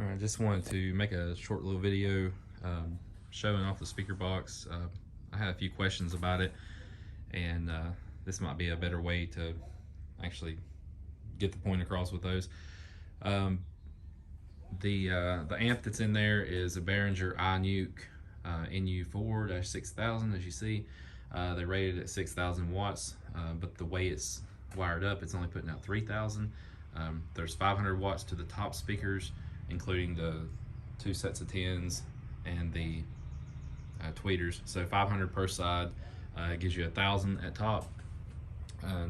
Alright, just wanted to make a short little video showing off the speaker box. I had a few questions about it, and this might be a better way to actually get the point across with those. Um, the amp that's in there is a Behringer iNuke NU4-6000, as you see. They rated at 6,000 watts, but the way it's wired up, it's only putting out 3,000. There's 500 watts to the top speakers, including the 2 sets of 10s and the tweeters. So 500 per side gives you 1,000 at top.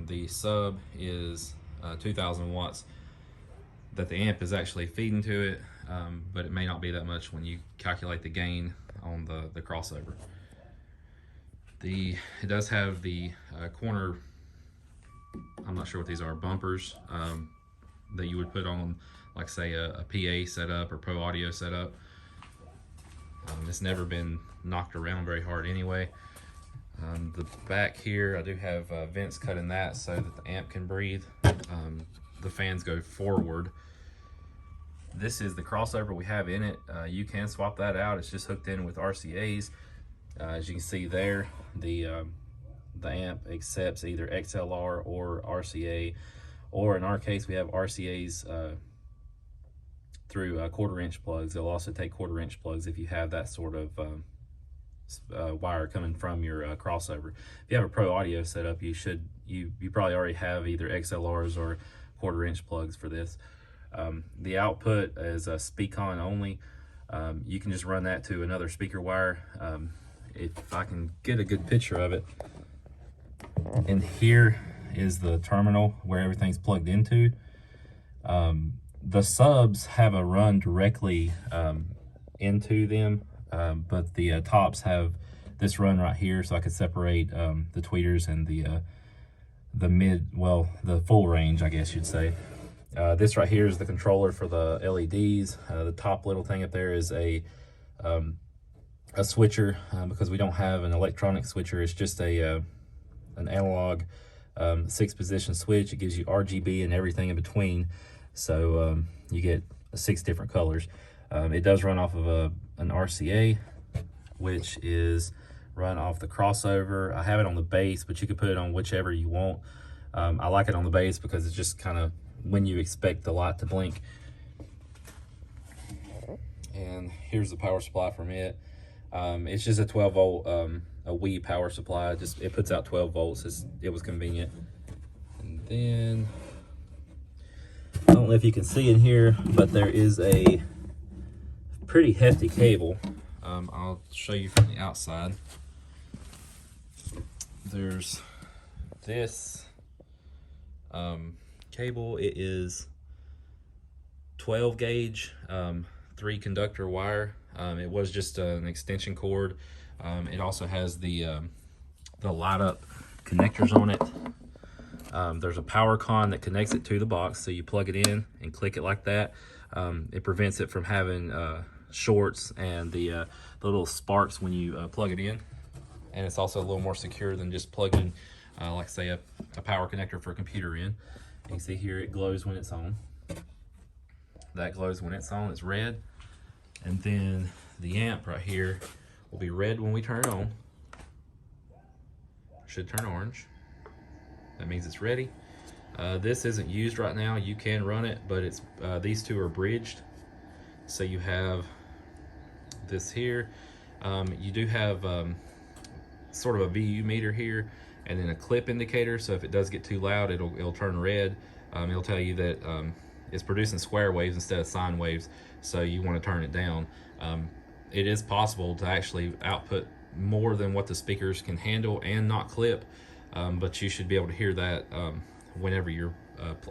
The sub is 2,000 watts that the amp is actually feeding to it, but it may not be that much when you calculate the gain on the crossover. It does have the corner, I'm not sure what these are, bumpers that you would put on, like say a PA setup or Pro Audio setup. It's never been knocked around very hard anyway. The back here, I do have vents cut in that so that the amp can breathe. The fans go forward. This is the crossover we have in it. You can swap that out. It's just hooked in with RCA's. As you can see there, the amp accepts either XLR or RCA, or in our case we have RCA's through 1/4-inch plugs. They'll also take 1/4-inch plugs if you have that sort of wire coming from your crossover. If you have a Pro Audio setup, you probably already have either XLRs or 1/4-inch plugs for this. The output is a Speakon only. You can just run that to another speaker wire. If I can get a good picture of it, and here is the terminal where everything's plugged into. The subs have a run directly into them, but the tops have this run right here, so I could separate the tweeters and the full range, I guess you'd say. This right here is the controller for the LEDs. The top little thing up there is a switcher, because we don't have an electronic switcher. It's just an analog 6-position switch. It gives you RGB and everything in between, so you get 6 different colors. It does run off of an RCA, which is run off the crossover. I have it on the base, but you can put it on whichever you want. I like it on the base because it's just kind of when you expect the light to blink. And here's the power supply from it. It's just a 12 volt a Wii power supply. It puts out 12 volts. It was convenient. And then I don't know if you can see in here, but there is a pretty hefty cable. I'll show you from the outside. There's this cable. It is 12 gauge 3 conductor wire. It was just an extension cord. It also has the light up connectors on it. There's a power con that connects it to the box, so you plug it in and click it like that. It prevents it from having shorts and the little sparks when you plug it in. And it's also a little more secure than just plugging, like say a power connector for a computer in. You can see here it glows when it's on. That glows when it's on, it's red. And then the amp right here will be red when we turn it on. Should turn orange. That means it's ready. This isn't used right now. You can run it, but it's these two are bridged. So you have this here. You do have sort of a VU meter here, and then a clip indicator. So if it does get too loud, it'll turn red. It'll tell you that it's producing square waves instead of sine waves, so you want to turn it down. It is possible to actually output more than what the speakers can handle and not clip, but you should be able to hear that whenever you're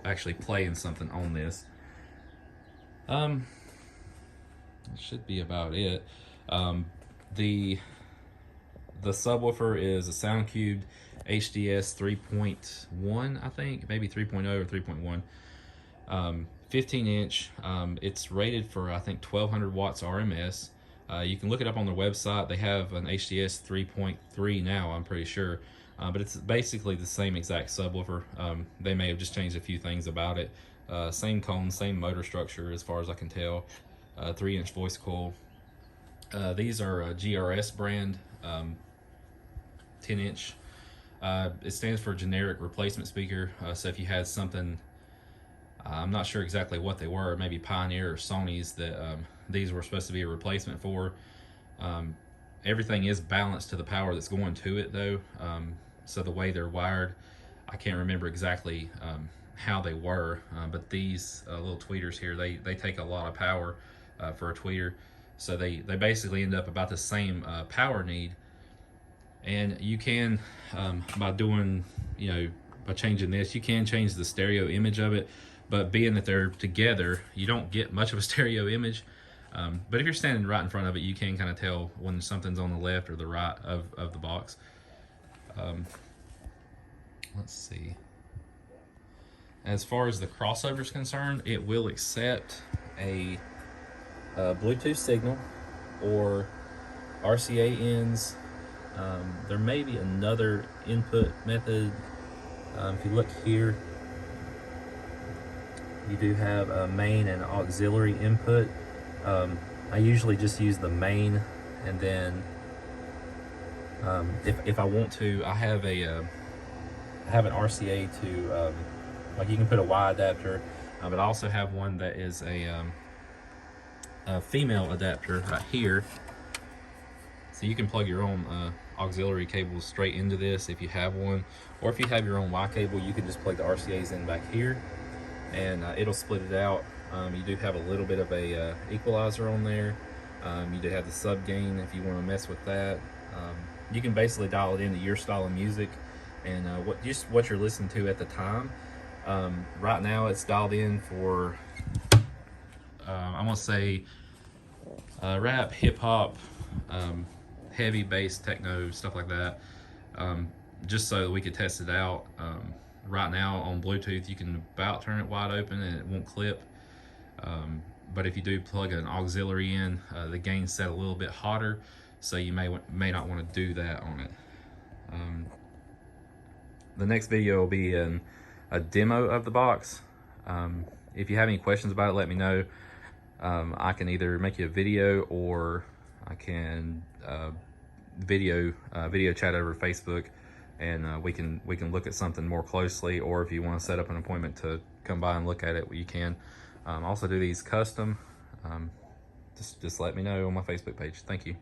actually playing something on this. That should be about it. The subwoofer is a SoundCube HDS 3.1, I think, maybe 3.0 or 3.1. 15-inch. It's rated for, I think, 1200 watts RMS. You can look it up on their website. They have an HDS 3.3 now, I'm pretty sure. But it's basically the same exact subwoofer. They may have just changed a few things about it. Same cone, same motor structure as far as I can tell. 3-inch voice coil. These are a GRS brand, 10-inch. It stands for generic replacement speaker. So if you had something, I'm not sure exactly what they were, maybe Pioneer or Sony's, that these were supposed to be a replacement for. Everything is balanced to the power that's going to it though. So the way they're wired, I can't remember exactly how they were, but these little tweeters here, they take a lot of power for a tweeter. So they basically end up about the same power need. And you can, by doing, by changing this, you can change the stereo image of it. But being that they're together, you don't get much of a stereo image. But if you're standing right in front of it, you can kind of tell when something's on the left or the right of the box. Let's see. As far as the crossover is concerned, it will accept a Bluetooth signal or RCA ins. There may be another input method. If you look here, you do have a main and auxiliary input. I usually just use the main, and then if I want to, I have an RCA to like you can put a Y adapter, but I also have one that is a female adapter right here. So you can plug your own auxiliary cables straight into this if you have one, or if you have your own Y cable, you can just plug the RCAs in back here, and it'll split it out. You do have a little bit of a equalizer on there. You do have the sub gain if you want to mess with that. You can basically dial it into your style of music and what you're listening to at the time. Right now it's dialed in for I'm gonna say rap, hip hop, heavy bass, techno, stuff like that. Just so that we could test it out. Right now on Bluetooth, you can about turn it wide open and it won't clip. But if you do plug an auxiliary in, the gain's set a little bit hotter, so you may not want to do that on it. The next video will be a demo of the box. If you have any questions about it, let me know. I can either make you a video, or I can video chat over Facebook, and we can look at something more closely. Or if you want to set up an appointment to come by and look at it, you can. Also do these custom. Just let me know on my Facebook page. Thank you.